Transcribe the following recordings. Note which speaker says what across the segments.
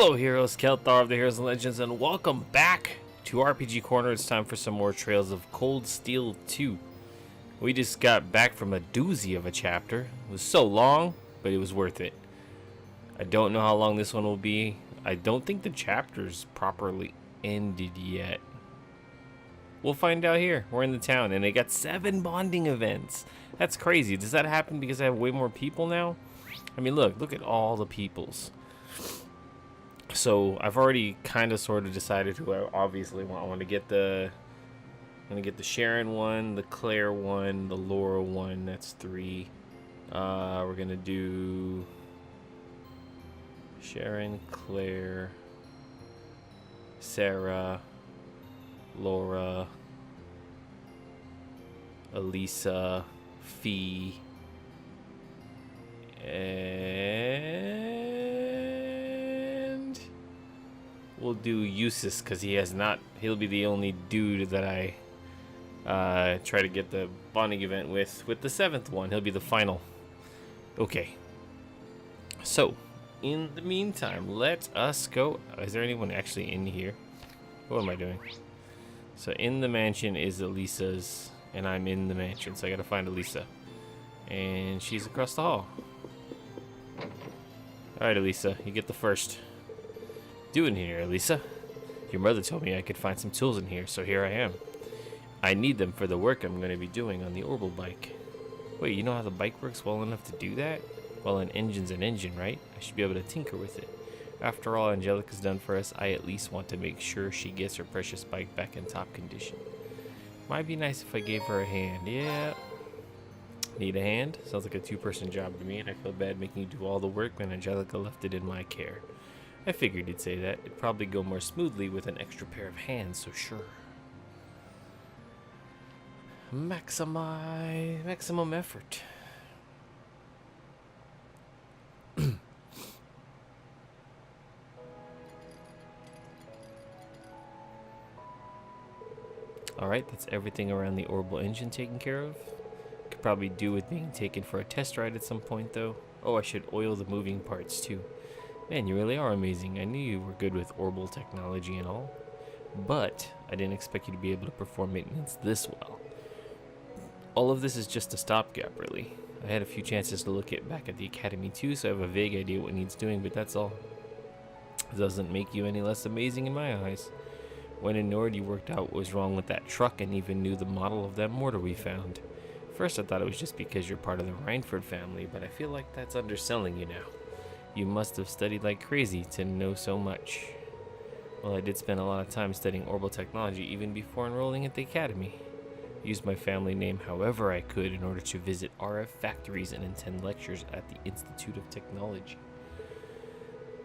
Speaker 1: Hello heroes, Kelthar of the Heroes and Legends, and welcome back to RPG Corner. It's time for some more Trails of Cold Steel 2. We just got back from a doozy of a chapter. It was so long, but it was worth it. I don't know how long this one will be. I don't think the chapter's properly ended yet. We'll find out here. We're in the town, and they got 7 bonding events. That's crazy. Does that happen because I have way more people now? I mean, look at all the peoples. So I've already kind of sort of decided who I obviously want. I want to get the Sharon one, the Claire one, the Laura one. That's 3. We're gonna do Sharon, Claire, Sarah, Laura, Elisa, Fee, and we'll do Eustace because he'll be the only dude that I try to get the bonding event with the 7th one. He'll be the final. Okay. So, in the meantime, let us go. Is there anyone actually in here? What am I doing? So in the mansion is Elisa's, and I'm in the mansion, so I gotta find Elisa. And she's across the hall. Alright, Elisa, you get the first. Doing here, Elisa? Your mother told me I could find some tools in here, so here I am. I need them for the work I'm gonna be doing on the orbital bike. Wait, you know how the bike works well enough to do that? Well, an engine's an engine, right? I should be able to tinker with it. After all Angelica's done for us, I at least want to make sure she gets her precious bike back in top condition. Might be nice if I gave her a hand. Yeah. Need a hand? Sounds like a 2-person job to me, and I feel bad making you do all the work when Angelica left it in my care. I figured you'd say that. It'd probably go more smoothly with an extra pair of hands, so sure. Maximum effort. Alright, that's everything around the orbital engine taken care of. Could probably do with being taken for a test ride at some point though. Oh, I should oil the moving parts too. Man, you really are amazing. I knew you were good with orbital technology and all. But I didn't expect you to be able to perform maintenance this well. All of this is just a stopgap, really. I had a few chances to look back at the academy too, so I have a vague idea what needs doing, but that's all. It doesn't make you any less amazing in my eyes. When in Nord, you worked out what was wrong with that truck and even knew the model of that mortar we found. First, I thought it was just because you're part of the Reinford family, but I feel like that's underselling you now. You must have studied like crazy to know so much. Well, I did spend a lot of time studying orbital technology even before enrolling at the academy. I used my family name however I could in order to visit RF factories and attend lectures at the Institute of Technology.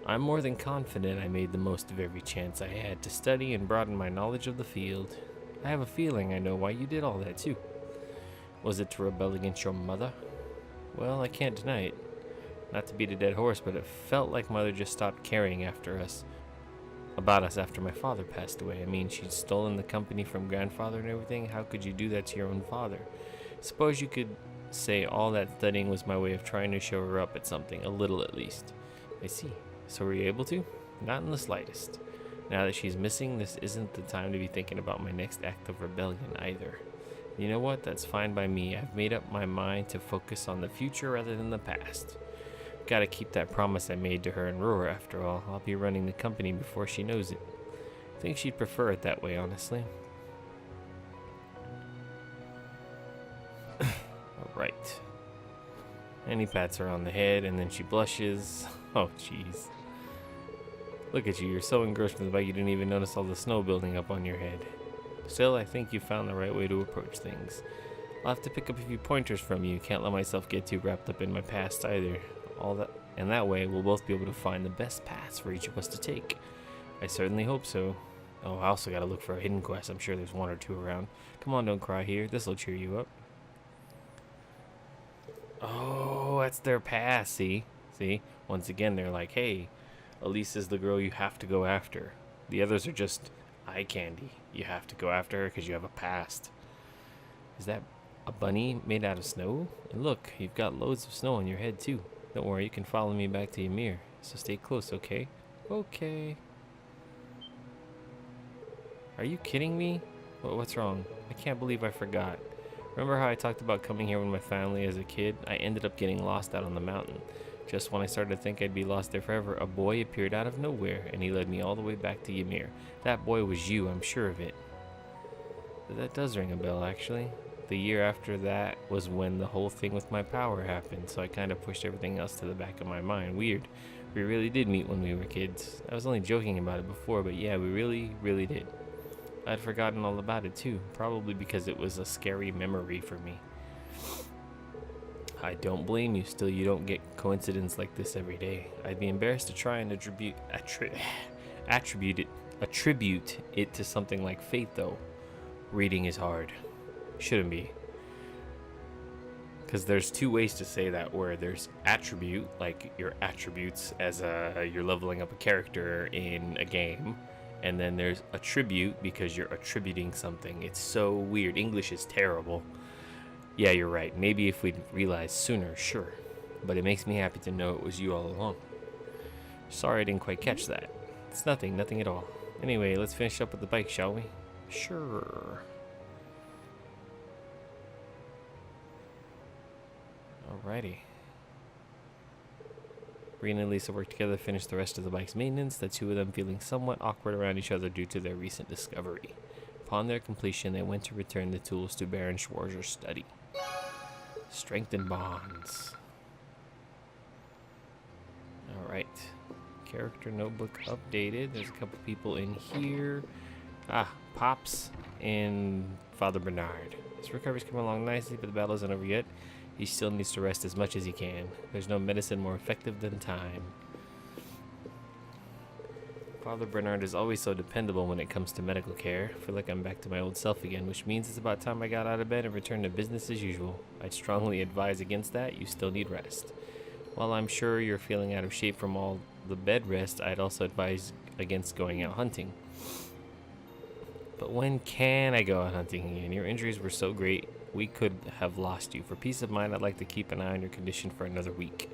Speaker 1: I'm more than confident I made the most of every chance I had to study and broaden my knowledge of the field. I have a feeling I know why you did all that too. Was it to rebel against your mother? Well, I can't deny it. Not to beat a dead horse, but it felt like Mother just stopped caring about us after my father passed away. I mean, she'd stolen the company from grandfather and everything. How could you do that to your own father? Suppose you could say all that studying was my way of trying to show her up at something, a little at least. I see. So were you able to? Not in the slightest. Now that she's missing, this isn't the time to be thinking about my next act of rebellion either. You know what? That's fine by me. I've made up my mind to focus on the future rather than the past. Gotta keep that promise I made to her in Roar after all. I'll be running the company before she knows it. I think she'd prefer it that way, honestly. Alright. And he pats her on the head and then she blushes. Oh, jeez. Look at you, you're so engrossed in the bike you didn't even notice all the snow building up on your head. Still, I think you found the right way to approach things. I'll have to pick up a few pointers from you. Can't let myself get too wrapped up in my past either. And that way, we'll both be able to find the best paths for each of us to take. I certainly hope so. Oh, I also gotta look for a hidden quest. I'm sure there's 1 or 2 around. Come on, don't cry here. This'll cheer you up. Oh, that's their path, see? See? Once again, they're like, hey, Elisa's the girl you have to go after. The others are just eye candy. You have to go after her because you have a past. Is that a bunny made out of snow? And look, you've got loads of snow on your head too. Don't worry, you can follow me back to Ymir. So stay close, okay? Okay. Are you kidding me? What's wrong? I can't believe I forgot. Remember how I talked about coming here with my family as a kid? I ended up getting lost out on the mountain. Just when I started to think I'd be lost there forever, a boy appeared out of nowhere, and he led me all the way back to Ymir. That boy was you, I'm sure of it. That does ring a bell, actually. The year after that was when the whole thing with my power happened, so I kind of pushed everything else to the back of my mind. Weird. We really did meet when we were kids. I was only joking about it before, but yeah, we really did. I'd forgotten all about it too, probably because it was a scary memory for me. I don't blame you, still you don't get coincidence like this every day. I'd be embarrassed to try and attribute it to something like fate though. Reading is hard. Shouldn't be. Because there's two ways to say that word. There's attribute, like your attributes as you're leveling up a character in a game. And then there's attribute because you're attributing something. It's so weird. English is terrible. Yeah, you're right. Maybe if we'd realized sooner, sure. But it makes me happy to know it was you all along. Sorry I didn't quite catch that. It's nothing at all. Anyway, let's finish up with the bike, shall we? Sure. Alrighty. Rena and Lisa worked together to finish the rest of the bike's maintenance, the two of them feeling somewhat awkward around each other due to their recent discovery. Upon their completion, they went to return the tools to Baron Schwarzer's study. Strengthen bonds. Alright. Character notebook updated. There's a couple people in here. Pops and Father Bernard. His recovery's coming along nicely, but the battle isn't over yet. He still needs to rest as much as he can. There's no medicine more effective than time. Father Bernard is always so dependable when it comes to medical care. I feel like I'm back to my old self again, which means it's about time I got out of bed and returned to business as usual. I'd strongly advise against that. You still need rest. While I'm sure you're feeling out of shape from all the bed rest, I'd also advise against going out hunting. But when can I go out hunting again? Your injuries were so great, we could have lost you. For peace of mind, I'd like to keep an eye on your condition for another week.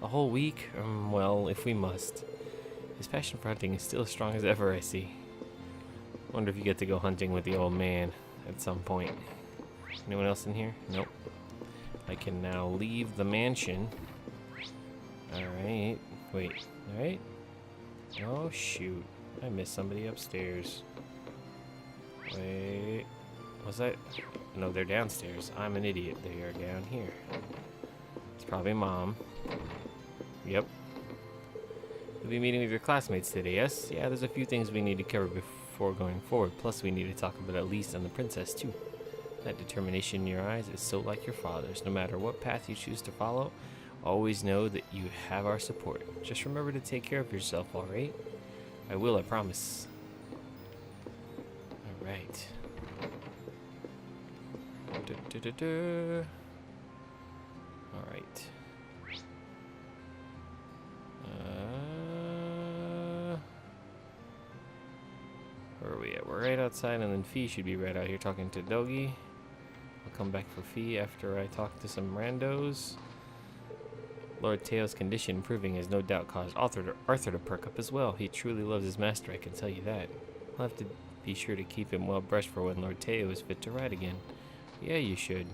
Speaker 1: A whole week? Well, if we must. His passion for hunting is still as strong as ever, I see. Wonder if you get to go hunting with the old man at some point. Anyone else in here? Nope. I can now leave the mansion. Alright. Wait. Alright. Oh, shoot. I missed somebody upstairs. Wait. Was that? No, they're downstairs. I'm an idiot. They are down here. It's probably Mom. Yep. You'll be meeting with your classmates today, yes? Yeah, there's a few things we need to cover before going forward. Plus, we need to talk about Elise and the princess, too. That determination in your eyes is so like your father's. No matter what path you choose to follow, always know that you have our support. Just remember to take care of yourself, alright? I will, I promise. Alright. Alright. Where are we at? We're right outside, and then Fee should be right out here talking to Dogi. I'll come back for Fee after I talk to some randos. Lord Teo's condition improving has no doubt caused Arthur to perk up as well. He truly loves his master, I can tell you that. I'll have to be sure to keep him well brushed for when Lord Teo is fit to ride again. Yeah, you should.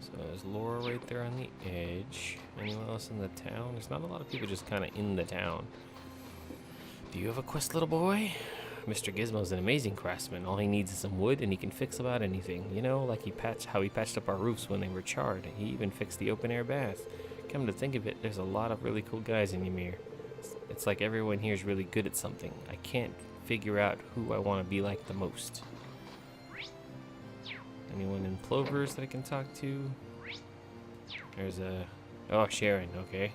Speaker 1: So there's Laura right there on the edge. Anyone else in the town? There's not a lot of people just kind of in the town. Do you have a quest, little boy? Mr. Gizmo's an amazing craftsman. All he needs is some wood and he can fix about anything. You know, like how he patched up our roofs when they were charred. He even fixed the open air bath. Come to think of it, there's a lot of really cool guys in Ymir. It's like everyone here is really good at something. I can't figure out who I want to be like the most. Anyone in Plovers that I can talk to? There's a... Oh, Sharon, okay.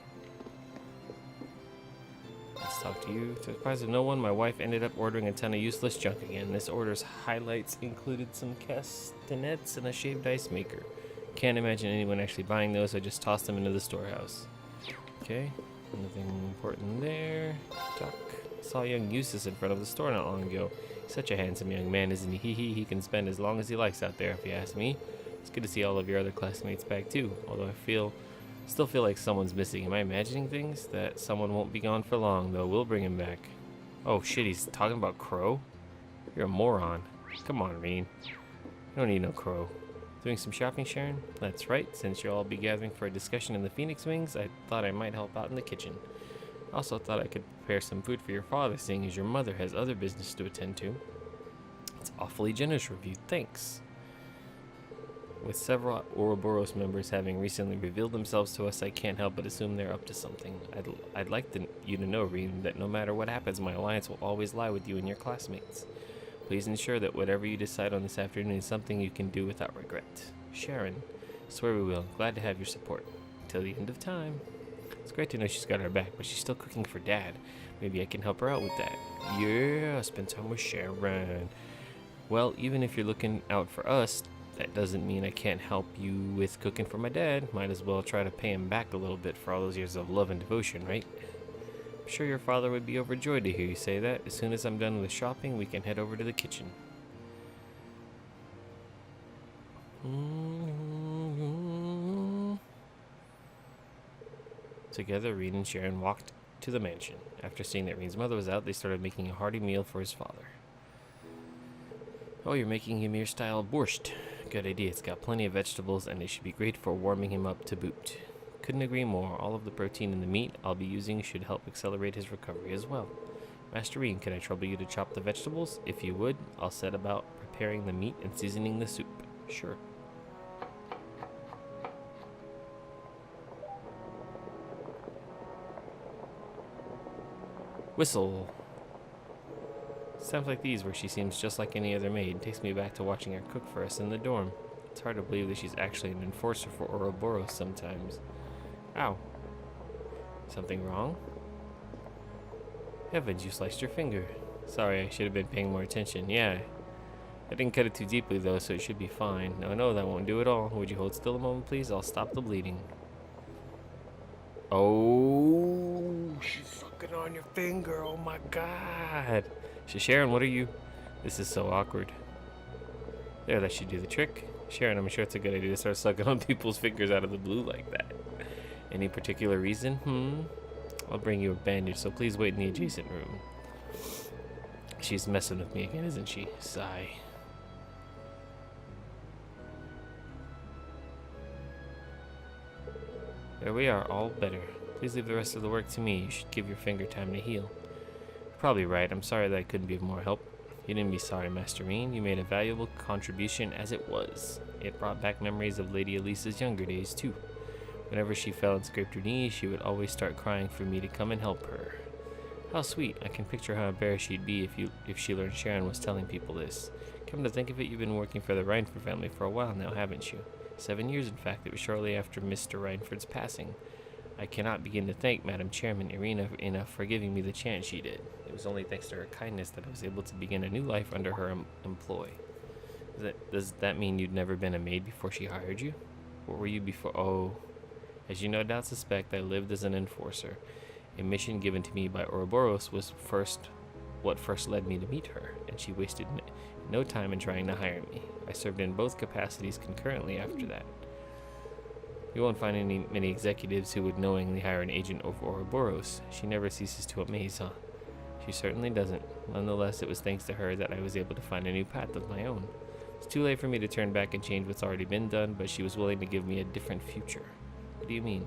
Speaker 1: Let's talk to you. To the surprise of no one, my wife ended up ordering a ton of useless junk again. This order's highlights included some castanets and a shaved ice maker. Can't imagine anyone actually buying those, I just tossed them into the storehouse. Okay, nothing important there. Duck. Saw young Eustace in front of the store not long ago. He's such a handsome young man, isn't he? He can spend as long as he likes out there, if you ask me. It's good to see all of your other classmates back too, although I feel Still feel like someone's missing. Am I imagining things? That someone won't be gone for long, though. We'll bring him back. Oh shit, he's talking about Crow? You're a moron. Come on, Reen. You don't need no Crow. Doing some shopping, Sharon? That's right. Since you'll all be gathering for a discussion in the Phoenix Wings, I thought I might help out in the kitchen. Also thought I could prepare some food for your father, seeing as your mother has other business to attend to. It's awfully generous of you. Thanks. With several Ouroboros members having recently revealed themselves to us, I can't help but assume they're up to something. I'd like you to know, Reem, that no matter what happens, my alliance will always lie with you and your classmates. Please ensure that whatever you decide on this afternoon is something you can do without regret. Sharon, swear we will. Glad to have your support. Till the end of time. It's great to know she's got our back, but she's still cooking for Dad. Maybe I can help her out with that. Yeah, spend time with Sharon. Well, even if you're looking out for us, that doesn't mean I can't help you with cooking for my dad. Might as well try to pay him back a little bit for all those years of love and devotion, right? I'm sure your father would be overjoyed to hear you say that. As soon as I'm done with shopping, we can head over to the kitchen. Together, Reen and Sharon walked to the mansion. After seeing that Reen's mother was out, they started making a hearty meal for his father. Oh, you're making Ymir-style borscht. Good idea. It's got plenty of vegetables, and it should be great for warming him up to boot. Couldn't agree more. All of the protein in the meat I'll be using should help accelerate his recovery as well. Master Reen, can I trouble you to chop the vegetables? If you would, I'll set about preparing the meat and seasoning the soup. Sure. Whistle. Sounds like these, where she seems just like any other maid. Takes me back to watching her cook for us in the dorm. It's hard to believe that she's actually an enforcer for Ouroboros sometimes. Ow. Something wrong? Heavens, you sliced your finger. Sorry, I should have been paying more attention. Yeah. I didn't cut it too deeply, though, so it should be fine. No, that won't do it all. Would you hold still a moment, please? I'll stop the bleeding. Oh, she's sucking on your finger. Oh, my God. Sharon, what are you? This is so awkward. There, that should do the trick. Sharon, I'm sure it's a good idea to start sucking on people's fingers out of the blue like that. Any particular reason? I'll bring you a bandage, so please wait in the adjacent room. She's messing with me again, isn't she? Sigh. There we are, all better. Please leave the rest of the work to me. You should give your finger time to heal. Probably right. I'm sorry that I couldn't be of more help. You didn't be sorry, Master Reen. You made a valuable contribution as it was. It brought back memories of Lady Elisa's younger days, too. Whenever she fell and scraped her knees, she would always start crying for me to come and help her. How sweet. I can picture how embarrassed she'd be if she learned Sharon was telling people this. Come to think of it, you've been working for the Reinford family for a while now, haven't you? 7 years, in fact. It was shortly after Mr. Reinford's passing. I cannot begin to thank Madam Chairman Irina enough for giving me the chance she did. It was only thanks to her kindness that I was able to begin a new life under her employ. Does that mean you'd never been a maid before she hired you? What were you before? Oh, as you no doubt suspect, I lived as an enforcer. A mission given to me by Ouroboros was what first led me to meet her, and she wasted no time in trying to hire me. I served in both capacities concurrently after that. You won't find many executives who would knowingly hire an agent over Ouroboros. She never ceases to amaze, huh? She certainly doesn't. Nonetheless, it was thanks to her that I was able to find a new path of my own. It's too late for me to turn back and change what's already been done, but she was willing to give me a different future. What do you mean?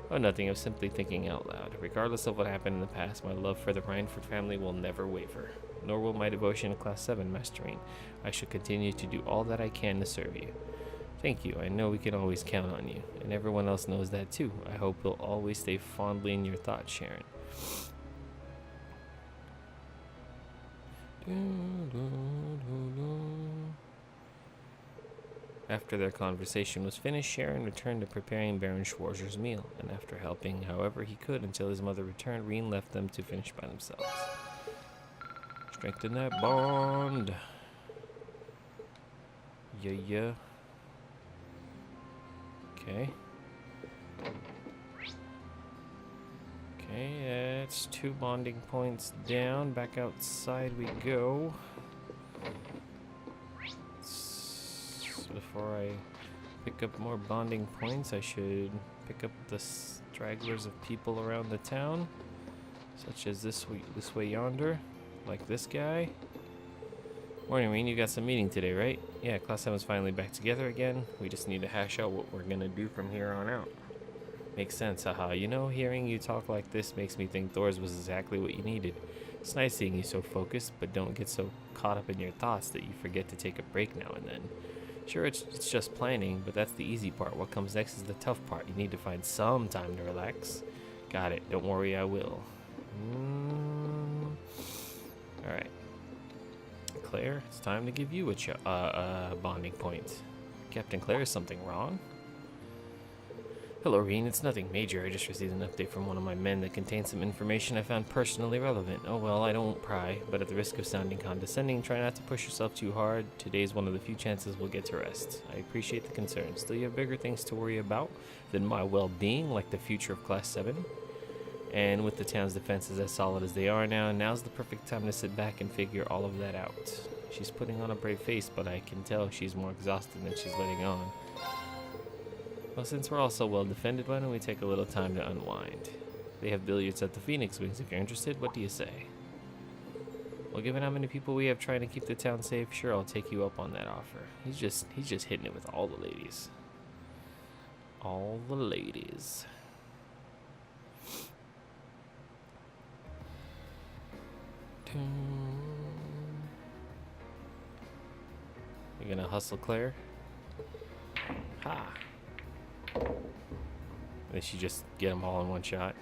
Speaker 1: Oh, nothing. I was simply thinking out loud. Regardless of what happened in the past, my love for the Reinford family will never waver. Nor will my devotion to Class 7, Master Reen. I shall continue to do all that I can to serve you. Thank you. I know we can always count on you, and everyone else knows that too. I hope we'll always stay fondly in your thoughts, Sharon. After their conversation was finished, Sharon returned to preparing Baron Schwarzer's meal, and after helping however he could until his mother returned, Reen left them to finish by themselves. Strengthen that bond. Yeah. Okay, that's 2 bonding points down. Back outside we go. Before I pick up more bonding points, I should Pick up the stragglers of people around the town, such as this way yonder, like this guy. Morning, Reen. You got some meeting today, right? Yeah, Class 7's finally back together again. We just need to hash out what we're gonna do from here on out. Makes sense, haha. You know, hearing you talk like this makes me think Thor's was exactly what you needed. It's nice seeing you so focused, but don't get so caught up in your thoughts that you forget to take a break now and then. Sure, it's just planning, but that's the easy part. What comes next is the tough part. You need to find some time to relax. Got it. Don't worry, I will. Alright. Claire, it's time to give you a bonding point. Captain Claire, is something wrong? Hello, Reen. It's nothing major. I just received an update from one of my men that contains some information I found personally relevant. Oh well, I don't pry, but at the risk of sounding condescending, try not to push yourself too hard. Today's one of the few chances we'll get to rest. I appreciate the concern. Still, you have bigger things to worry about than my well-being, like the future of Class 7. And with the town's defenses as solid as they are now, now's the perfect time to sit back and figure all of that out. She's putting on a brave face, but I can tell she's more exhausted than she's letting on. Well, since we're all so well defended, why don't we take a little time to unwind? They have billiards at the Phoenix Wings if you're interested. What do you say? Well, given how many people we have trying to keep the town safe, sure, I'll take you up on that offer. He's just hitting it with all the ladies. All the ladies. You're gonna hustle Claire? Ha! Did she just get them all in one shot?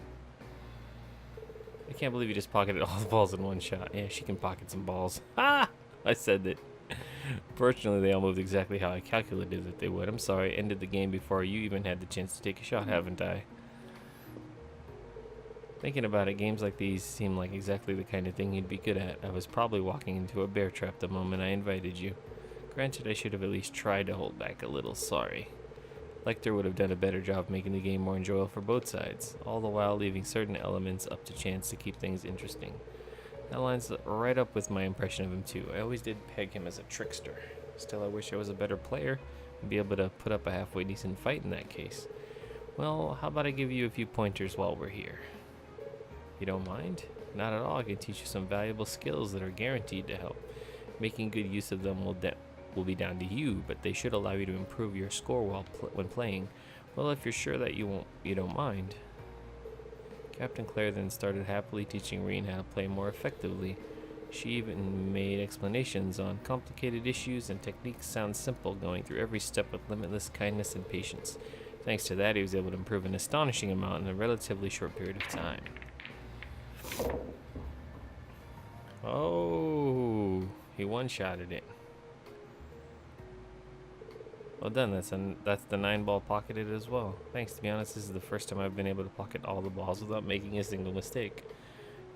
Speaker 1: I can't believe you just pocketed all the balls in one shot. Yeah, she can pocket some balls. Ah! I said that. Fortunately, they all moved exactly how I calculated that they would. I'm sorry, I ended the game before you even had the chance to take a shot, haven't I? Thinking about it, games like these seem like exactly the kind of thing you'd be good at. I was probably walking into a bear trap the moment I invited you. Granted, I should have at least tried to hold back a little. Sorry. Lecter would have done a better job making the game more enjoyable for both sides, all the while leaving certain elements up to chance to keep things interesting. That lines right up with my impression of him too. I always did peg him as a trickster. Still, I wish I was a better player and be able to put up a halfway decent fight in that case. Well, how about I give you a few pointers while we're here? You don't mind? Not at all. I can teach you some valuable skills that are guaranteed to help. Making good use of them will be down to you, but they should allow you to improve your score when playing. Well, if you're sure that you don't mind. Captain Claire then started happily teaching Reen how to play more effectively. She even made explanations on complicated issues, and techniques sound simple, going through every step with limitless kindness and patience. Thanks to that, he was able to improve an astonishing amount in a relatively short period of time. Oh, he one-shotted it. Well done, that's the 9-ball pocketed as well. Thanks, to be honest, this is the first time I've been able to pocket all the balls without making a single mistake.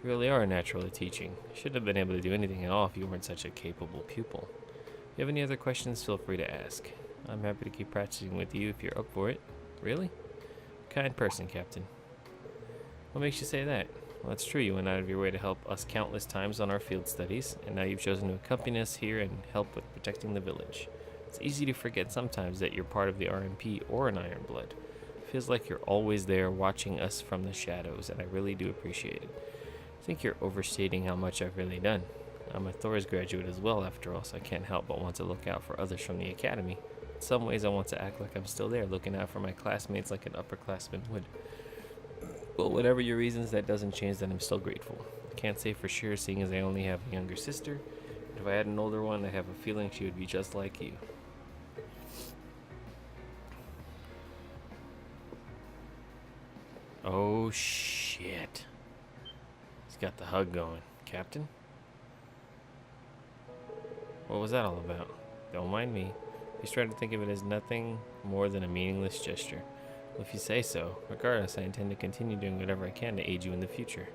Speaker 1: You really are a natural at teaching. Shouldn't have been able to do anything at all if you weren't such a capable pupil. If you have any other questions, feel free to ask. I'm happy to keep practicing with you if you're up for it. Really? Kind person, Captain. What makes you say that? Well, that's true. You went out of your way to help us countless times on our field studies, and now you've chosen to accompany us here and help with protecting the village. It's easy to forget sometimes that you're part of the RMP or an Ironblood. It feels like you're always there watching us from the shadows, and I really do appreciate it. I think you're overstating how much I've really done. I'm a Thor's graduate as well, after all, so I can't help but want to look out for others from the academy. In some ways, I want to act like I'm still there, looking out for my classmates like an upperclassman would. Well, whatever your reasons, that doesn't change that I'm still grateful. I can't say for sure, seeing as I only have a younger sister. But if I had an older one, I have a feeling she would be just like you. Oh, shit. He's got the hug going. Captain? What was that all about? Don't mind me. He's trying to think of it as nothing more than a meaningless gesture. Well, if you say so. Regardless, I intend to continue doing whatever I can to aid you in the future.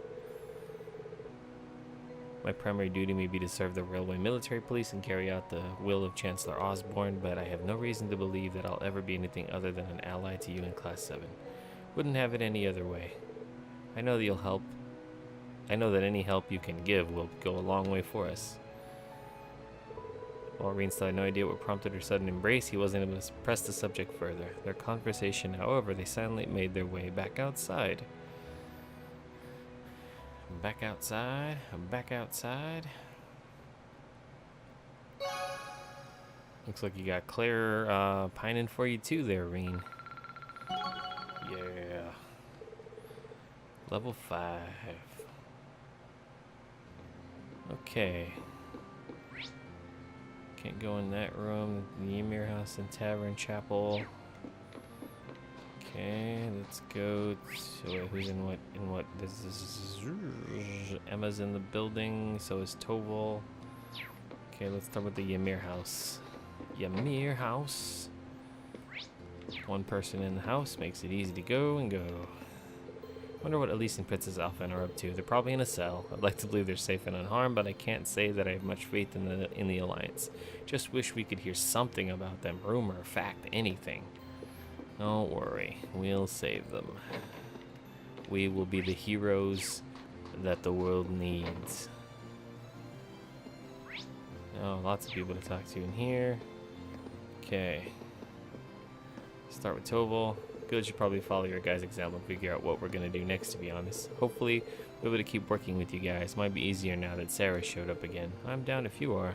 Speaker 1: My primary duty may be to serve the Railway Military Police and carry out the will of Chancellor Osborne, but I have no reason to believe that I'll ever be anything other than an ally to you in Class 7. Wouldn't have it any other way. I know that you'll help. I know that any help you can give will go a long way for us. While Reen still had no idea what prompted her sudden embrace, he wasn't able to press the subject further. Their conversation, however, they silently made their way back outside. Back outside, back outside. Looks like you got Claire pining for you too there, Reen. Yeah. Level 5. Okay. Can't go in that room. The Ymir house and tavern chapel. Okay, let's go to wait, who's in what? This is Emma's in the building, so is Toval. Okay, let's start with the Ymir house. Ymir house. One person in the house makes it easy to go and go. Wonder what Elise and Princess Alphen are up to. They're probably in a cell. I'd like to believe they're safe and unharmed, but I can't say that I have much faith in the Alliance. Just wish we could hear something about them. Rumor, fact, anything. Don't worry. We'll save them. We will be the heroes that the world needs. Oh, lots of people to talk to in here. Okay. Start with Toval. Good, should probably follow your guys' example and figure out what we're gonna do next, to be honest. Hopefully, we'll be able to keep working with you guys. Might be easier now that Sarah showed up again. I'm down if you are.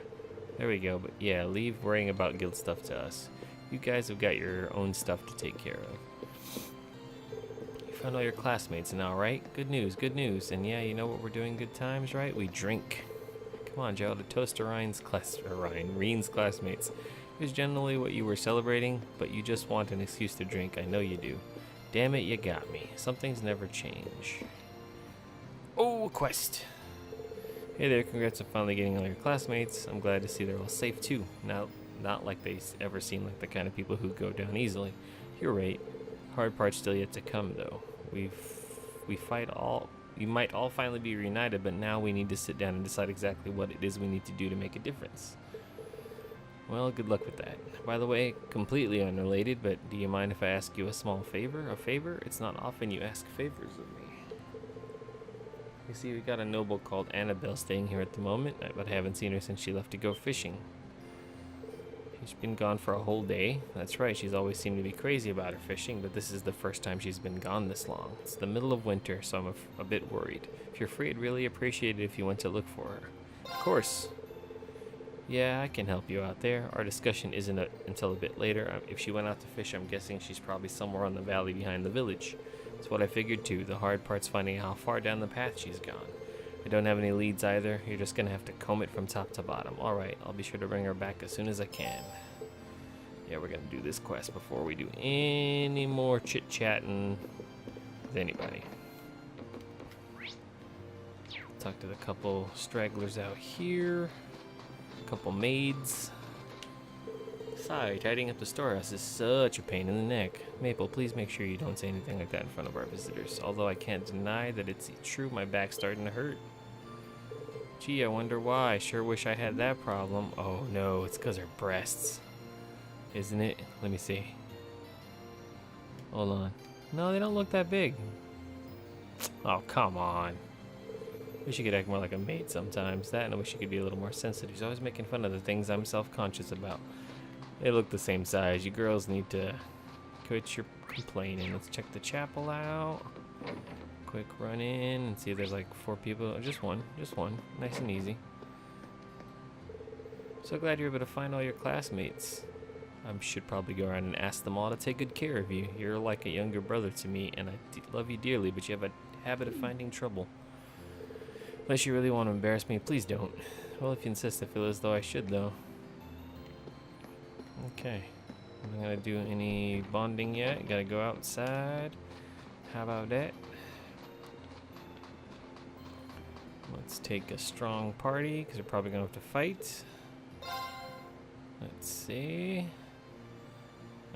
Speaker 1: There we go, but yeah, leave worrying about guild stuff to us. You guys have got your own stuff to take care of. You found all your classmates now, right? Good news, good news. And yeah, you know what we're doing good times, right? We drink. Come on, Joe, to toast to Reen's classmates. Is generally what you were celebrating, but you just want an excuse to drink. I know you do. Damn it, you got me. Some things never change. Oh, a quest. Hey there, congrats on finally getting all your classmates. I'm glad to see they're all safe too. Now, not like they ever seem like the kind of people who go down easily. You're right. Hard part's still yet to come, though. We might all finally be reunited, but now we need to sit down and decide exactly what it is we need to do to make a difference. Well, good luck with that. By the way, completely unrelated, but do you mind if I ask you a small favor? A favor? It's not often you ask favors of me. You see, we got a noble called Annabelle staying here at the moment, but I haven't seen her since she left to go fishing. She's been gone for a whole day. That's right, she's always seemed to be crazy about her fishing, but this is the first time she's been gone this long. It's the middle of winter, so I'm a bit worried. If you're free, I'd really appreciate it if you went to look for her. Of course. Yeah, I can help you out there. Our discussion isn't until a bit later. If she went out to fish, I'm guessing she's probably somewhere on the valley behind the village. That's what I figured too. The hard part's finding how far down the path she's gone. I don't have any leads either. You're just gonna have to comb it from top to bottom. Alright, I'll be sure to bring her back as soon as I can. Yeah, we're gonna do this quest before we do any more chit-chatting with anybody. Talk to the couple stragglers out here. Couple maids. Sorry, tidying up the storehouse is such a pain in the neck. Maple, please make sure you don't say anything like that in front of our visitors. Although I can't deny that it's true, my back's starting to hurt. Gee, I wonder why. I sure wish I had that problem. Oh no, it's because her breasts. Isn't it? Let me see. Hold on. No, they don't look that big. Oh, come on. Wish you could act more like a maid sometimes. That, and I wish you could be a little more sensitive. She's always making fun of the things I'm self-conscious about. They look the same size. You girls need to quit your complaining. Let's check the chapel out. Quick run in and see if there's like 4 people. Just one. Nice and easy. So glad you're able to find all your classmates. I should probably go around and ask them all to take good care of you. You're like a younger brother to me, and I love you dearly, but you have a habit of finding trouble. Unless you really want to embarrass me, please don't. Well, if you insist, I feel as though I should, though. Okay. I'm not going to do any bonding yet. Got to go outside. How about that? Let's take a strong party, because we're probably going to have to fight. Let's see.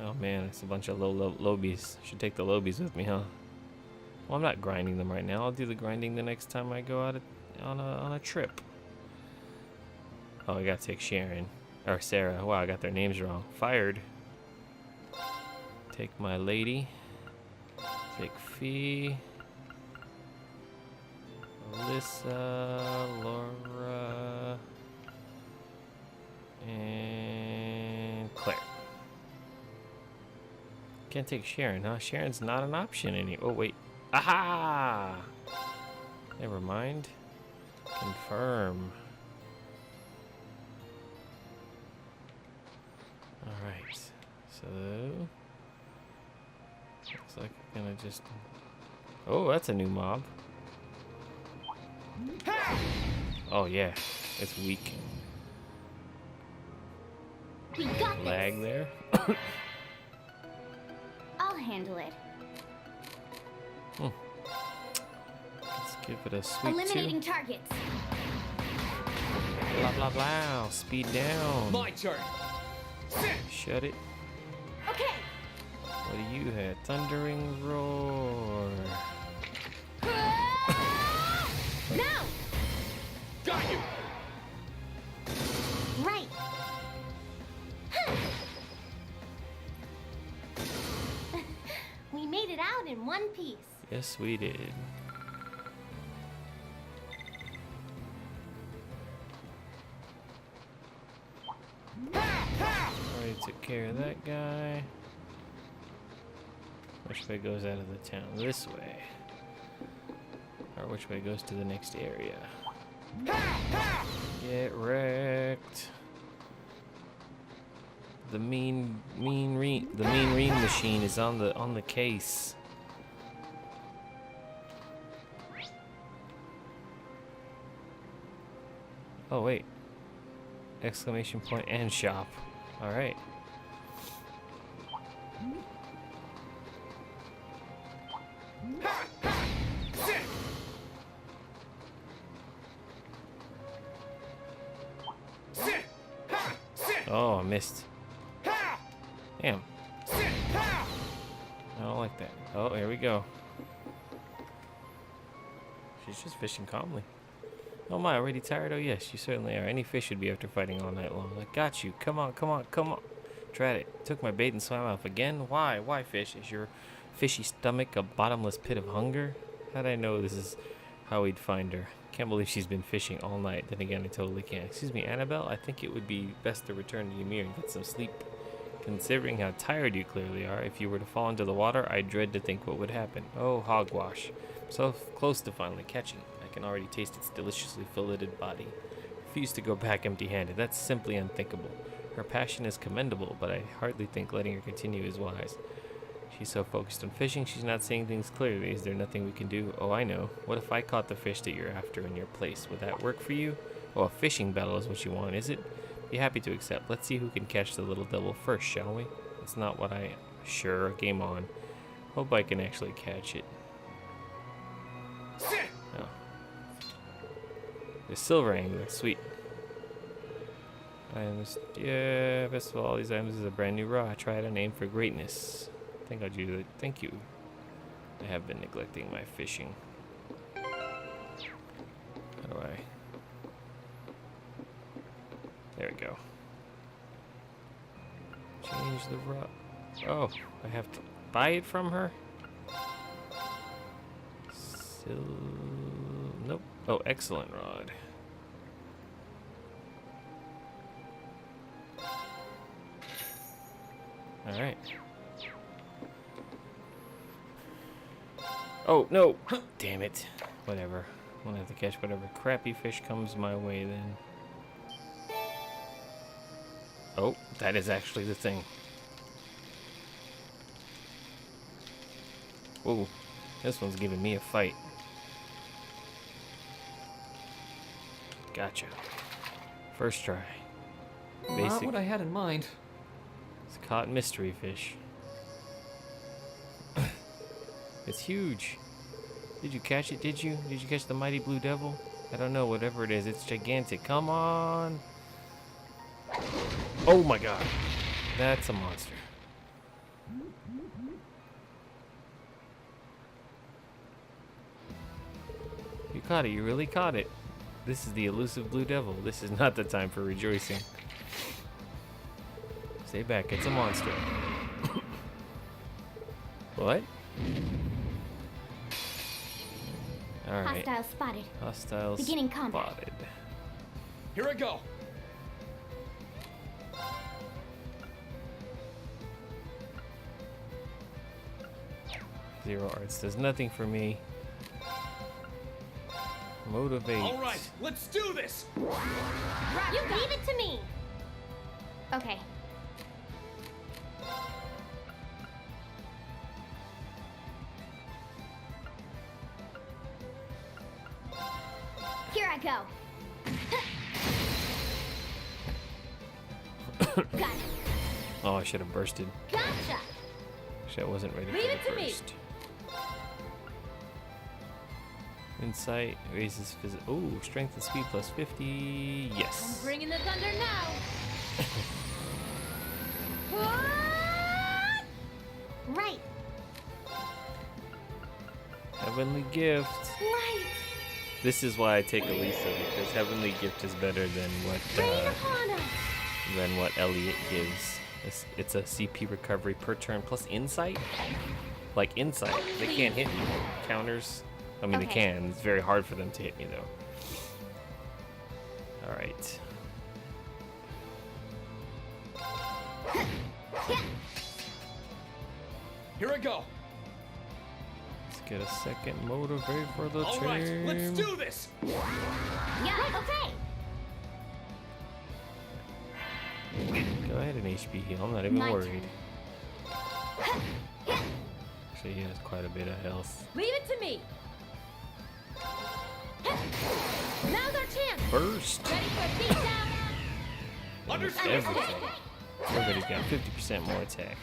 Speaker 1: Oh man, it's a bunch of lobies. Should take the lobies with me, huh? Well, I'm not grinding them right now. I'll do the grinding the next time I go out on a trip. Oh, I gotta take Sharon. Or Sarah. Wow, I got their names wrong. Fired. Take my lady. Take Fee. Alyssa. Laura. And Claire. Can't take Sharon, huh? Sharon's not an option anymore. Oh, wait. Aha! Never mind. Confirm. Alright. So... looks like we're gonna just... oh, that's a new mob. Oh, yeah. It's weak.
Speaker 2: We got
Speaker 1: Lag
Speaker 2: this.
Speaker 1: there.
Speaker 2: I'll handle it.
Speaker 1: Let's give it a sweet
Speaker 2: Eliminating
Speaker 1: two.
Speaker 2: targets.
Speaker 1: Blah, blah, blah. Speed down.
Speaker 3: My turn.
Speaker 1: Shut it.
Speaker 2: Okay.
Speaker 1: What do you have? Thundering roar.
Speaker 2: Now.
Speaker 3: Got you.
Speaker 2: Right. We made it out in one piece.
Speaker 1: Yes, we did. Already took care of that guy. Which way goes out of the town? This way. Or which way goes to the next area? Get wrecked. The mean ream machine is on the case. Oh wait. Exclamation point and shop. All right. Oh, I missed. Damn. I don't like that. Oh, here we go. She's just fishing calmly. Oh my, already tired? Oh yes, you certainly are. Any fish should be after fighting all night long. I got you. Come on, come on, come on. Tried it. Took my bait and swam off again. Why? Why, fish? Is your fishy stomach a bottomless pit of hunger? How'd I know this is how we'd find her? Can't believe she's been fishing all night. Then again, I totally can't. Excuse me, Annabelle? I think it would be best to return to Ymir and get some sleep. Considering how tired you clearly are, if you were to fall into the water, I dread to think what would happen. Oh, hogwash. So close to finally catching. I can already taste its deliciously filleted body. Refuse to go back empty-handed. That's simply unthinkable. Her passion is commendable, but I hardly think letting her continue is wise. She's so focused on fishing, she's not seeing things clearly. Is there nothing we can do? Oh, I know. What if I caught the fish that you're after in your place? Would that work for you? Oh, a fishing battle is what you want, is it? Be happy to accept. Let's see who can catch the little devil first, shall we? It's not what I am. Sure, game on. Hope I can actually catch it. Oh. The silver angler, sweet. Yeah, best of all, these items is a brand new rod. I tried a name for greatness. I think I'll do it. Thank you. I have been neglecting my fishing. How do I? There we go. Change the rod. Oh, I have to buy it from her? Nope. Oh, excellent rod. Alright. Oh, no! Damn it. Whatever. I'm gonna have to catch whatever crappy fish comes my way then. Oh, that is actually the thing. Whoa, this one's giving me a fight. Gotcha. First try.
Speaker 3: Not what I had in mind.
Speaker 1: It's caught mystery fish. It's huge. Did you catch it, did you? Did you catch the mighty blue devil? I don't know, whatever it is, it's gigantic. Come on! Oh my god. That's a monster. You caught it, you really caught it. This is the elusive blue devil. This is not the time for rejoicing. Stay back, it's a monster. What? Alright.
Speaker 2: Hostile spotted.
Speaker 1: Hostiles
Speaker 2: Beginning combat.
Speaker 1: spotted.
Speaker 3: Here I go.
Speaker 1: Zero arts does nothing for me. Motivate.
Speaker 3: All right, let's do this.
Speaker 2: You leave it to me. Okay. Here I go. Got it.
Speaker 1: Oh, I should have bursted.
Speaker 2: Gotcha.
Speaker 1: Actually, I wasn't ready
Speaker 2: Leave
Speaker 1: for
Speaker 2: it
Speaker 1: the
Speaker 2: to me.
Speaker 1: burst. Insight raises oh, strength and speed plus 50. Yes.
Speaker 2: I'm bringing the thunder now. Right.
Speaker 1: Heavenly gift.
Speaker 2: Right.
Speaker 1: This is why I take Elisa, because Heavenly Gift is better than
Speaker 2: Rain upon us.
Speaker 1: Elliot gives. It's a CP recovery per turn plus insight. Like insight, they can't hit me. Counters, I mean they
Speaker 2: Okay.
Speaker 1: can. It's very hard for them to hit me though. All right.
Speaker 3: Here I go.
Speaker 1: Let's get a second motivate for the
Speaker 3: All
Speaker 1: team.
Speaker 3: right, let's do this.
Speaker 2: Yeah. Okay.
Speaker 1: Go ahead and HP heal. I'm not even
Speaker 2: My
Speaker 1: worried. Actually, he has quite a bit of health.
Speaker 2: Leave it to me. Now's our chance.
Speaker 1: Burst.
Speaker 2: Ready for a beatdown?
Speaker 3: Understood.
Speaker 1: Everything. Everybody's got 50% more attack.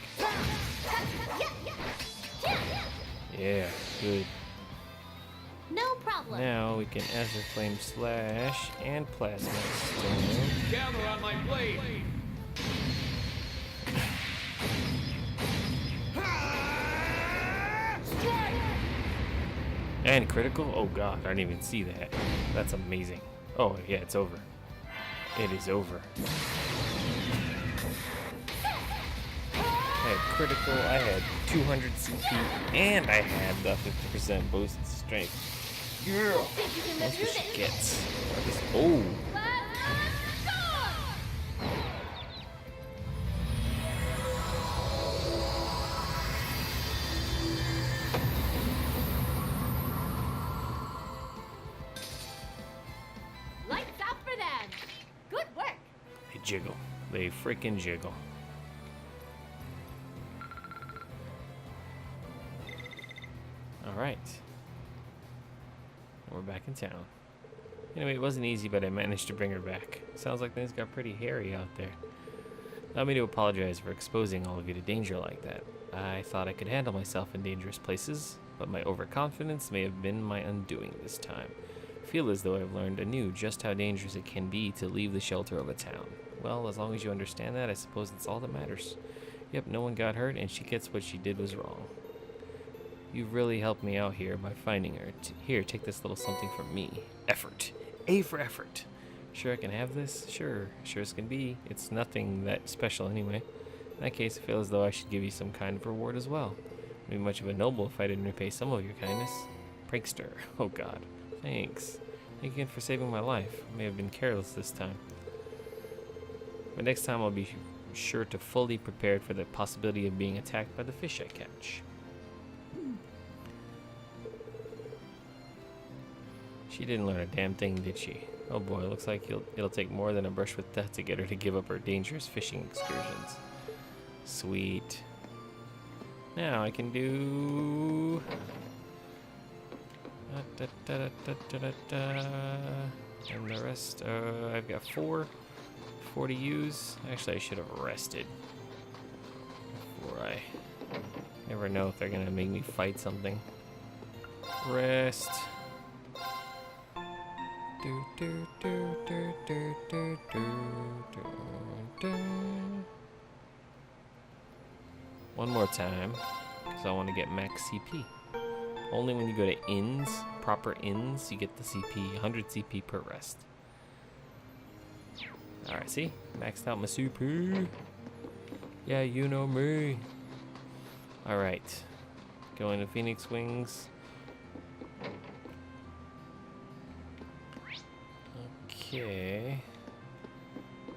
Speaker 1: Yeah, good.
Speaker 2: No problem.
Speaker 1: Now we can Azure Flame Slash and Plasma Stone.
Speaker 3: Gather on my blade.
Speaker 1: And critical? Oh god, I didn't even see that. That's amazing. Oh yeah, it's over. It is over. I had critical, I had 200 CP, and I had the 50% boost strength. Yeah!
Speaker 2: Think you can
Speaker 1: That's
Speaker 2: live
Speaker 1: what
Speaker 2: through
Speaker 1: she
Speaker 2: this?
Speaker 1: gets. Oh!
Speaker 2: Lights out for them. Good work.
Speaker 1: They jiggle. They freaking jiggle. Alright. We're back in town. Anyway, it wasn't easy, but I managed to bring her back. Sounds like things got pretty hairy out there. Allow me to apologize for exposing all of you to danger like that. I thought I could handle myself in dangerous places, but my overconfidence may have been my undoing this time. I feel as though I've learned anew just how dangerous it can be to leave the shelter of a town. Well, as long as you understand that, I suppose that's all that matters. Yep, no one got hurt, and she gets what she did was wrong. You've really helped me out here by finding her. Here, take this little something from me. Effort. A for effort. Sure I can have this? Sure as can be. It's nothing that special anyway. In that case, I feel as though I should give you some kind of reward as well. I'd be much of a noble if I didn't repay some of your kindness. Prankster. Oh god. Thanks. Thank you again for saving my life. I may have been careless this time. But next time I'll be sure to fully prepared for the possibility of being attacked by the fish I catch. She didn't learn a damn thing, did she? Oh boy, looks like it'll take more than a brush with death to get her to give up her dangerous fishing excursions. Sweet. Now I can do... And the rest, I've got 4 to use. Actually, I should have rested. Before I... Never know if they're gonna make me fight something. Rest. One more time, because I want to get max CP. Only when you go to inns, proper inns, you get the CP, 100 CP per rest. Alright, see? Maxed out my CP. Yeah, you know me. Alright. Going to Phoenix Wings. Okay.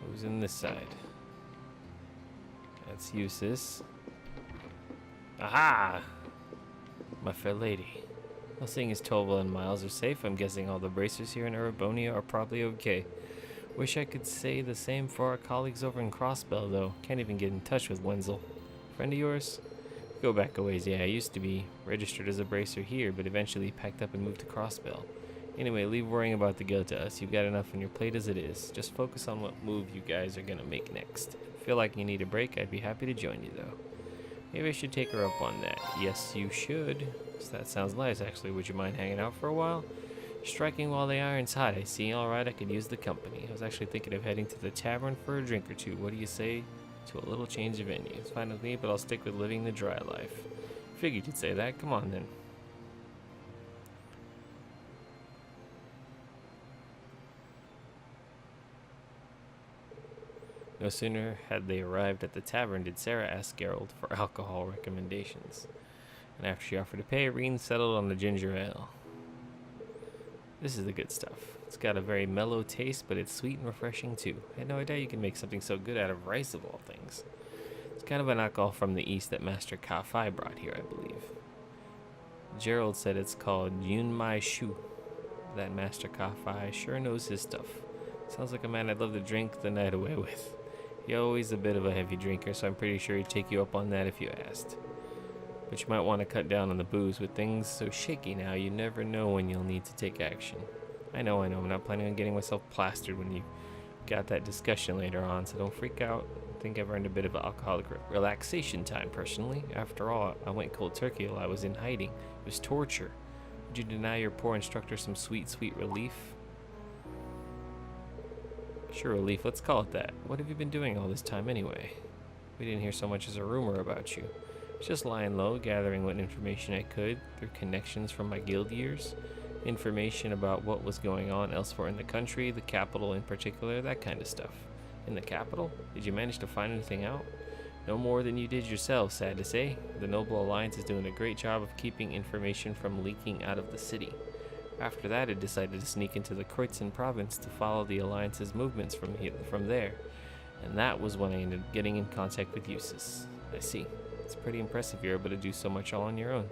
Speaker 1: Who's in this side? That's useless. Aha! my fair lady. Well, seeing as Toval and Miles are safe, I'm guessing all the bracers here in Erebonia are probably okay. Wish I could say the same for our colleagues over in Crossbell, though. Can't even get in touch with Wenzel. Friend of yours? Go back a ways, yeah. I used to be registered as a bracer here, but eventually packed up and moved to Crossbell. Anyway, leave worrying about the guild to us. You've got enough on your plate as it is. Just focus on what move you guys are gonna make next. Feel like you need a break? I'd be happy to join you, though. Maybe I should take her up on that. Yes, you should. So that sounds nice, actually. Would you mind hanging out for a while? Striking while the iron's hot, I see. Alright, I could use the company. I was actually thinking of heading to the tavern for a drink or two. What do you say to a little change of venue? It's fine with me, but I'll stick with living the dry life. Figured you'd say that. Come on, then. No sooner had they arrived at the tavern did Sarah ask Geralt for alcohol recommendations. And after she offered to pay, Reen settled on the ginger ale. This is the good stuff. It's got a very mellow taste, but it's sweet and refreshing too. I had no idea you can make something so good out of rice of all things. It's kind of an alcohol from the east that Master Ka-Fai brought here, I believe. Gerald said it's called Yun Mai Shu. That Master Ka-Fai sure knows his stuff. Sounds like a man I'd love to drink the night away with. He's always a bit of a heavy drinker, so I'm pretty sure he'd take you up on that if you asked. But you might want to cut down on the booze. With things so shaky now, you never know when you'll need to take action. I know. I'm not planning on getting myself plastered when you got that discussion later on, so don't freak out. I think I've earned a bit of alcoholic relaxation time, personally. After all, I went cold turkey while I was in hiding. It was torture. Would you deny your poor instructor some sweet, sweet relief? Sure, relief. Let's call it that. What have you been doing all this time anyway? We didn't hear so much as a rumor about you. Just lying low, gathering what information I could through connections from my guild years. Information about what was going on elsewhere in the country, the capital in particular, that kind of stuff. In the capital? Did you manage to find anything out? No more than you did yourself, sad to say. The Noble Alliance is doing a great job of keeping information from leaking out of the city. After that, I decided to sneak into the Kreuzern province to follow the Alliance's movements from there. And that was when I ended up getting in contact with Eustace. I see. It's pretty impressive you're able to do so much all on your own.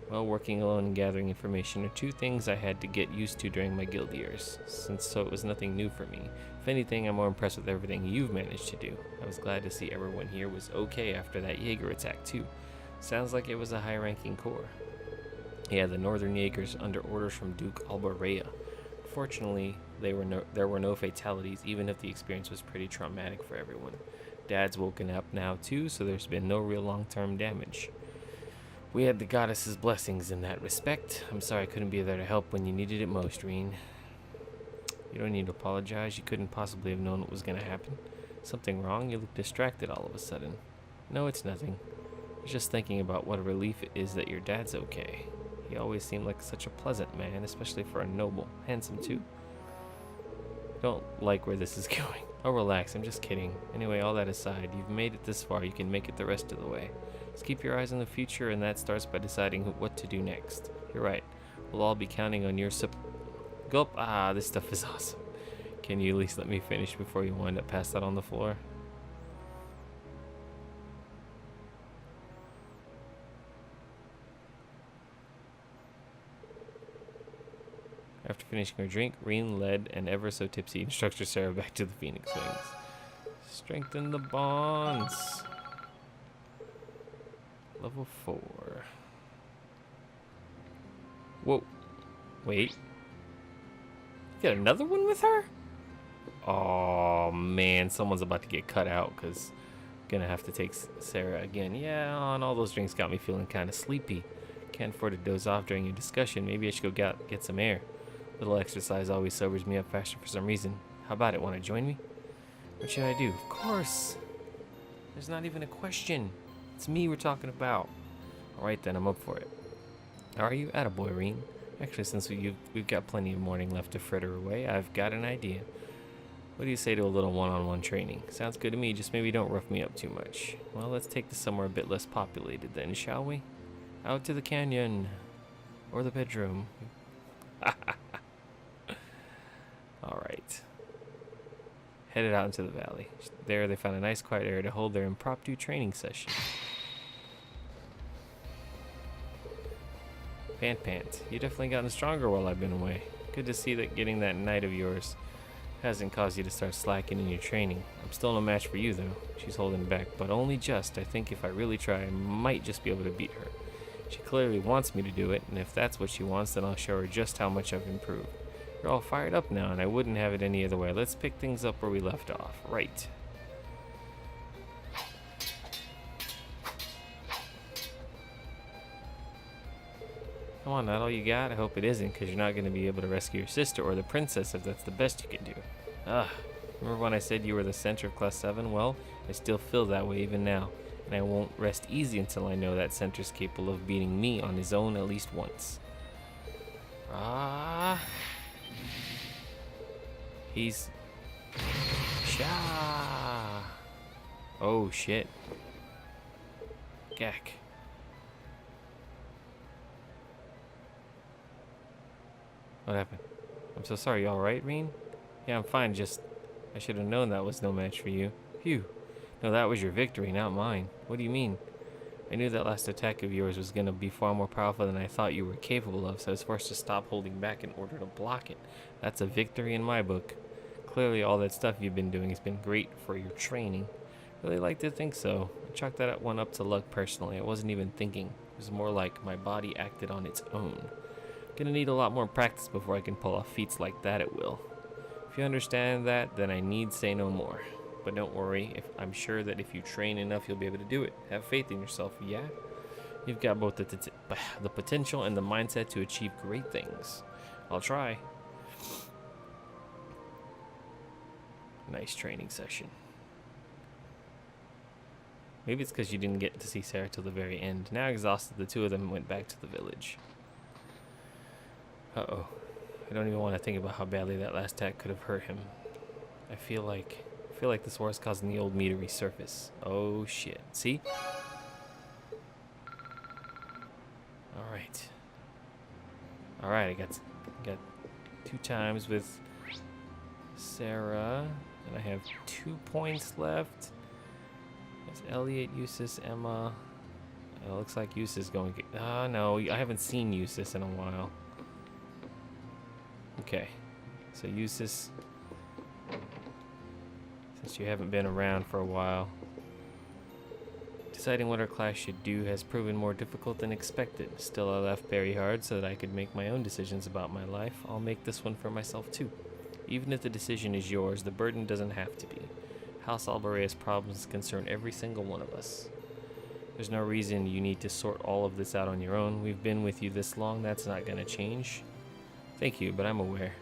Speaker 1: Well, working alone and gathering information are two things I had to get used to during my guild years, so it was nothing new for me. If anything, I'm more impressed with everything you've managed to do. I was glad to see everyone here was okay after that Jaeger attack too. Sounds like it was a high-ranking corps. Yeah, the Northern Jaegers under orders from Duke Albarea. Fortunately, there were no fatalities, even if the experience was pretty traumatic for everyone. Dad's woken up now too, so there's been no real long-term damage. We had the goddess's blessings in that respect. I'm sorry I couldn't be there to help when you needed it most, Reen. You don't need to apologize. You couldn't possibly have known what was going to happen. Something wrong? You look distracted all of a sudden. No, it's nothing. I was just thinking about what a relief it is that your dad's okay. He always seemed like such a pleasant man, especially for a noble. Handsome too. Don't like where this is going. Oh, relax, I'm just kidding. Anyway, all that aside, you've made it this far, you can make it the rest of the way. Just keep your eyes on the future, and that starts by deciding what to do next. You're right. We'll all be counting on your Gulp. Ah, this stuff is awesome. Can you at least let me finish before you wind up passed out on the floor? After finishing her drink, Reen led an ever so tipsy instructor Sarah back to the Phoenix Wings. Strengthen the bonds. Level 4. Whoa. Wait. You got another one with her? Oh man, someone's about to get cut out because I'm gonna have to take Sarah again. Yeah, and all those drinks got me feeling kind of sleepy. Can't afford to doze off during your discussion. Maybe I should go get some air. Little exercise always sobers me up faster for some reason. How about it? Want to join me? What should I do? Of course. There's not even a question. It's me we're talking about. Alright then, I'm up for it. Are you? Attaboy, Reen. Actually, since we've got plenty of morning left to fritter away, I've got an idea. What do you say to a little one-on-one training? Sounds good to me, just maybe don't rough me up too much. Well, let's take this somewhere a bit less populated then, shall we? Out to the canyon. Or the bedroom. Alright. Headed out into the valley. There they found a nice quiet area to hold their impromptu training session. Pant, you definitely gotten stronger while I've been away. Good to see that getting that knight of yours hasn't caused you to start slacking in your training. I'm still no match for you, though. She's holding back, but only just. I think if I really try, I might just be able to beat her. She clearly wants me to do it, and if that's what she wants, then I'll show her just how much I've improved. You're all fired up now, and I wouldn't have it any other way. Let's pick things up where we left off. Right. Come on, not all you got? I hope it isn't, because you're not going to be able to rescue your sister or the princess if that's the best you can do. Remember when I said you were the center of Class 7? Well, I still feel that way even now, and I won't rest easy until I know that center's capable of beating me on his own at least once. He's... Sha. Oh, shit. Gak. What happened? I'm so sorry, you alright, Reen? Yeah, I'm fine, just... I should have known that was no match for you. Phew. No, that was your victory, not mine. What do you mean? I knew that last attack of yours was gonna be far more powerful than I thought you were capable of, so I was forced to stop holding back in order to block it. That's a victory in my book. Clearly all that stuff you've been doing has been great for your training. Really like to think so. I chalked that one up to luck personally. I wasn't even thinking. It was more like my body acted on its own. Gonna need a lot more practice before I can pull off feats like that at will. If you understand that, then I need say no more. But don't worry, I'm sure that if you train enough, you'll be able to do it. Have faith in yourself, yeah? You've got both the potential and the mindset to achieve great things. I'll try. Nice training session. Maybe it's because you didn't get to see Sarah till the very end. Now exhausted, the two of them went back to the village. Uh-oh. I don't even want to think about how badly that last attack could have hurt him. I feel like this war is causing the old me to resurface. Oh shit. See? Alright. Alright, I got 2 times with Sarah. And I have 2 points left. There's Elliot, Eustace, Emma. It looks like Eustace going... no, I haven't seen Eustace in a while. Okay, so Eustace, since you haven't been around for a while, deciding what our class should do has proven more difficult than expected. Still, I left very hard so that I could make my own decisions about my life. I'll make this one for myself too. Even if the decision is yours, the burden doesn't have to be. House Albarea's problems concern every single one of us. There's no reason you need to sort all of this out on your own. We've been with you this long, that's not going to change. Thank you, but I'm aware.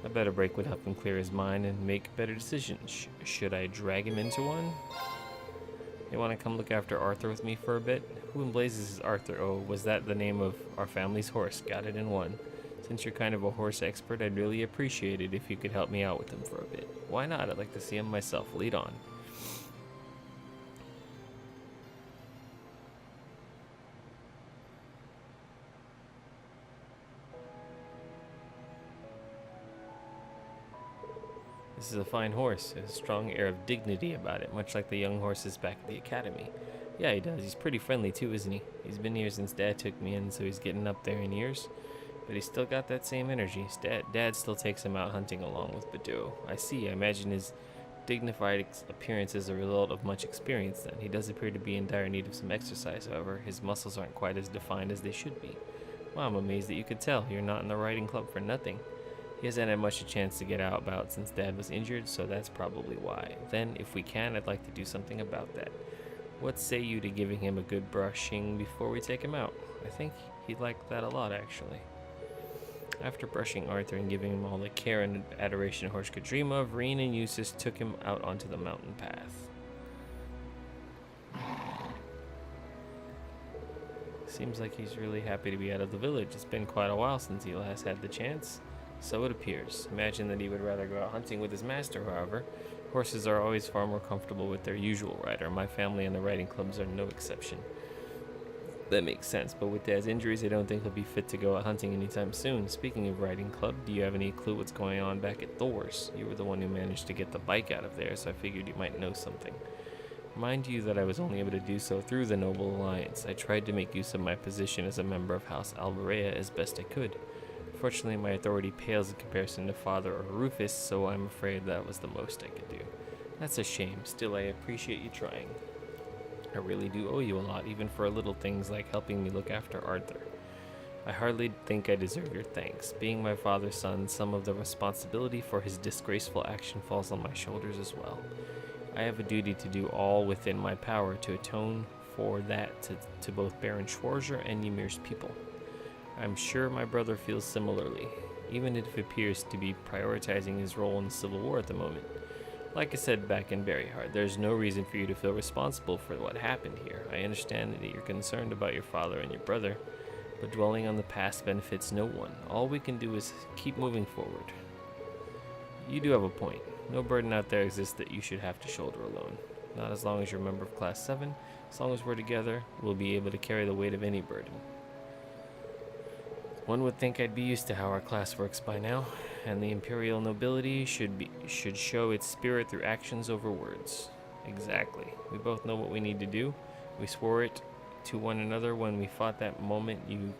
Speaker 1: A better break would help him clear his mind and make better decisions. Should I drag him into one? You want to come look after Arthur with me for a bit? Who in blazes is Arthur? Oh, was that the name of our family's horse? Got it in one. Since you're kind of a horse expert, I'd really appreciate it if you could help me out with him for a bit. Why not? I'd like to see him myself. Lead on. This is a fine horse. It has a strong air of dignity about it, much like the young horses back at the academy. Yeah, he does. He's pretty friendly too, isn't he? He's been here since Dad took me in, so he's getting up there in years. But he's still got that same energy. Dad still takes him out hunting along with Badoo. I see. I imagine his dignified appearance is a result of much experience then. He does appear to be in dire need of some exercise, however. His muscles aren't quite as defined as they should be. Wow, I'm amazed that you could tell. You're not in the riding club for nothing. He hasn't had much a chance to get out about since Dad was injured, so that's probably why. Then, if we can, I'd like to do something about that. What say you to giving him a good brushing before we take him out? I think he'd like that a lot, actually. After brushing Arthur and giving him all the care and adoration a horse could dream of, Reen and Eustace took him out onto the mountain path. Seems like he's really happy to be out of the village. It's been quite a while since he last had the chance. So it appears. Imagine that he would rather go out hunting with his master, however. Horses are always far more comfortable with their usual rider. My family and the riding clubs are no exception. That makes sense, but with Dad's injuries, I don't think he'll be fit to go out hunting anytime soon. Speaking of riding club, do you have any clue what's going on back at Thor's? You were the one who managed to get the bike out of there, so I figured you might know something. Mind you that I was only able to do so through the Noble Alliance. I tried to make use of my position as a member of House Alvarea as best I could. Fortunately, my authority pales in comparison to Father or Rufus, so I'm afraid that was the most I could do. That's a shame. Still, I appreciate you trying. I really do owe you a lot, even for little things like helping me look after Arthur. I hardly think I deserve your thanks. Being my father's son, some of the responsibility for his disgraceful action falls on my shoulders as well. I have a duty to do all within my power to atone for that to both Baron Schwarzer and Ymir's people. I'm sure my brother feels similarly, even if it appears to be prioritizing his role in the Civil War at the moment. Like I said back in Berryheart, there's no reason for you to feel responsible for what happened here. I understand that you're concerned about your father and your brother, but dwelling on the past benefits no one. All we can do is keep moving forward. You do have a point. No burden out there exists that you should have to shoulder alone. Not as long as you're a member of Class 7. As long as we're together, we'll be able to carry the weight of any burden. One would think I'd be used to how our class works by now, and the Imperial nobility should show its spirit through actions over words. Exactly. We both know what we need to do. We swore it to one another when we fought that moment you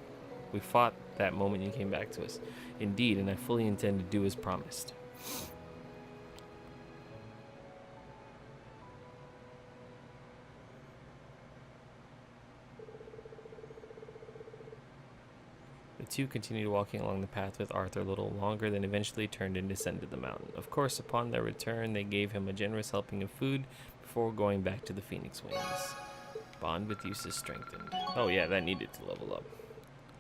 Speaker 1: came back to us. Indeed, and I fully intend to do as promised. The two continued walking along the path with Arthur a little longer, then eventually turned and descended the mountain. Of course, upon their return, they gave him a generous helping of food before going back to the Phoenix Wings. Bond with use is strengthened. Oh yeah, that needed to level up.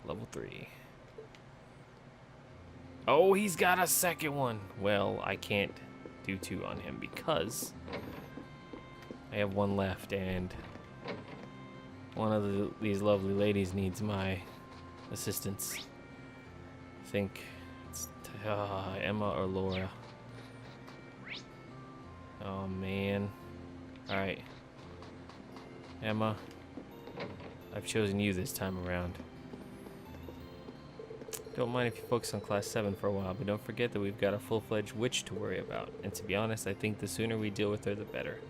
Speaker 1: Level 3. Oh, he's got a second one. Well, I can't do 2 on him because I have 1 left, and one of these lovely ladies needs my assistance. I think it's Emma or Laura. Oh man. Alright. Emma, I've chosen you this time around. Don't mind if you focus on Class 7 for a while, but don't forget that we've got a full-fledged witch to worry about. And to be honest, I think the sooner we deal with her, the better.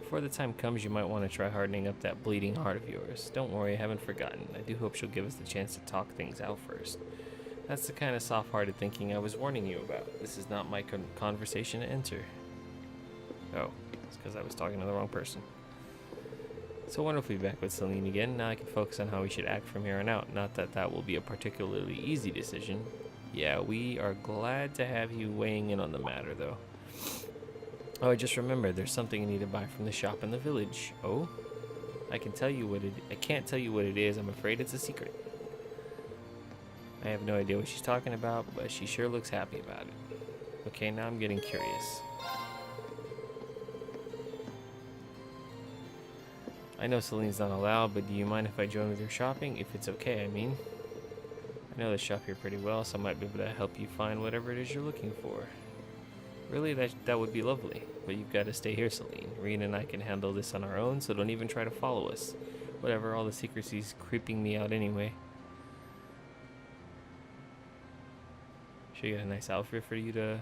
Speaker 1: Before the time comes, you might want to try hardening up that bleeding heart of yours. Don't worry, I haven't forgotten. I do hope she'll give us the chance to talk things out first. That's the kind of soft-hearted thinking I was warning you about. This is not my conversation to enter. Oh, it's because I was talking to the wrong person. So wonderful to be back with Celine again. Now I can focus on how we should act from here on out. Not that that will be a particularly easy decision. Yeah, we are glad to have you weighing in on the matter, though. Oh, I just remembered, there's something I need to buy from the shop in the village. Oh? I can't tell you what it is. I'm afraid it's a secret. I have no idea what she's talking about, but she sure looks happy about it. Okay, now I'm getting curious. I know Celine's not allowed, but do you mind if I join with your shopping? If it's okay, I mean. I know the shop here pretty well, so I might be able to help you find whatever it is you're looking for. Really, that would be lovely, but you've got to stay here, Celine. Reen and I can handle this on our own, so don't even try to follow us. Whatever, all the secrecy's creeping me out anyway. Should I get a nice outfit for you to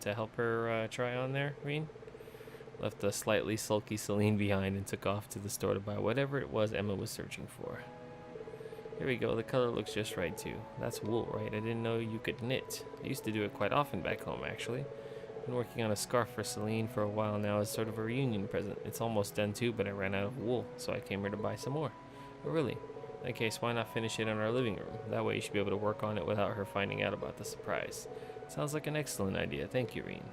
Speaker 1: help her try on there, Reen? Left the slightly sulky Celine behind and took off to the store to buy whatever it was Emma was searching for. Here we go, the color looks just right too. That's wool, right? I didn't know you could knit. I used to do it quite often back home, actually. Been working on a scarf for Celine for a while now as sort of a reunion present. It's almost done too, but I ran out of wool, so I came here to buy some more. Oh really? In that case, why not finish it in our living room? That way you should be able to work on it without her finding out about the surprise. Sounds like an excellent idea. Thank you, Reen.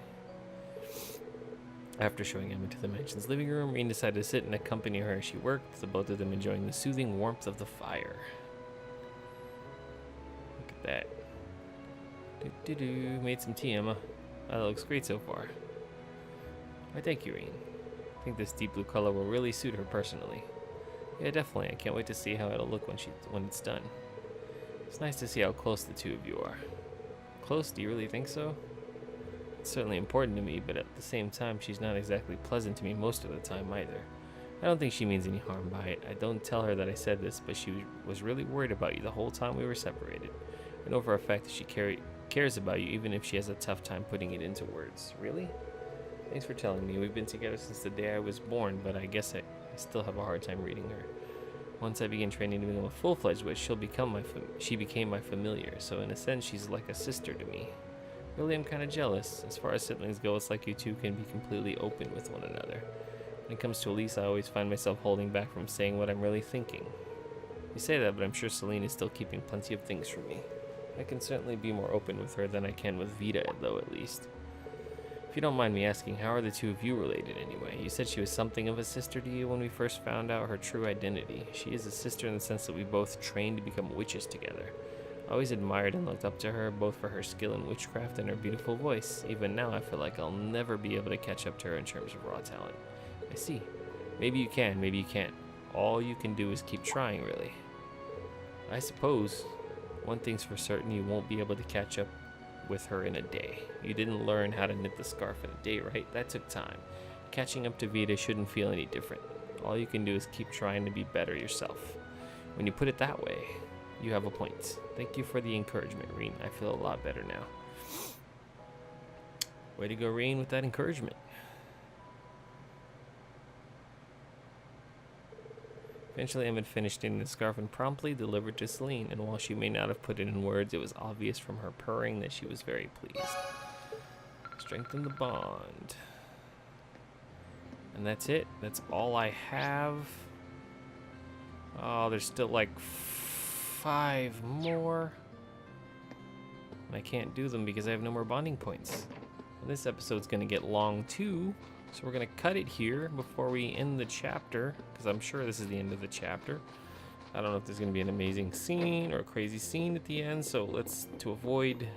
Speaker 1: After showing Emma to the mansion's living room, Reen decided to sit and accompany her as she worked, the both of them enjoying the soothing warmth of the fire. Look at that. Made some tea, Emma. That looks great so far. Why, thank you, Reen. I think this deep blue color will really suit her personally. Yeah, definitely. I can't wait to see how it'll look when it's done. It's nice to see how close the two of you are. Close? Do you really think so? It's certainly important to me, but at the same time, she's not exactly pleasant to me most of the time either. I don't think she means any harm by it. I don't tell her that I said this, but she was really worried about you the whole time we were separated. I know for a fact that she cares about you, even if she has a tough time putting it into words. Really? Thanks for telling me. We've been together since the day I was born, but I guess I still have a hard time reading her. Once I begin training to become a full-fledged witch, she became my familiar, so in a sense she's like a sister to me. Really, I'm kind of jealous. As far as siblings go, it's like you two can be completely open with one another. When it comes to Elise, I always find myself holding back from saying what I'm really thinking. You say that, but I'm sure Celine is still keeping plenty of things from me. I can certainly be more open with her than I can with Vita, though, at least. If you don't mind me asking, how are the two of you related anyway? You said she was something of a sister to you when we first found out her true identity. She is a sister in the sense that we both trained to become witches together. I always admired and looked up to her, both for her skill in witchcraft and her beautiful voice. Even now, I feel like I'll never be able to catch up to her in terms of raw talent. I see. Maybe you can, maybe you can't. All you can do is keep trying, really. I suppose one thing's for certain, you won't be able to catch up with her in a day. You didn't learn how to knit the scarf in a day, right? That took time. Catching up to Vita shouldn't feel any different. All you can do is keep trying to be better yourself. When you put it that way, you have a point. Thank you for the encouragement, Reen. I feel a lot better now. Way to go, Reen, with that encouragement. Eventually, Emmett finished knitting the scarf and promptly delivered to Celine, and while she may not have put it in words, it was obvious from her purring that she was very pleased. Strengthen the bond. And that's it. That's all I have. Oh, there's still like 5 more. And I can't do them because I have no more bonding points. And this episode's going to get long too. So we're going to cut it here before we end the chapter, because I'm sure this is the end of the chapter. I don't know if there's going to be an amazing scene or a crazy scene at the end, so to avoid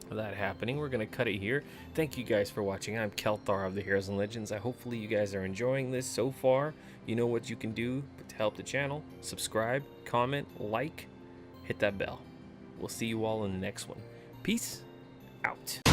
Speaker 1: that happening, we're going to cut it here. Thank you guys for watching. I'm Kelthar of the Heroes and Legends. Hopefully you guys are enjoying this so far. You know what you can do to help the channel. Subscribe, comment, like, hit that bell. We'll see you all in the next one. Peace out.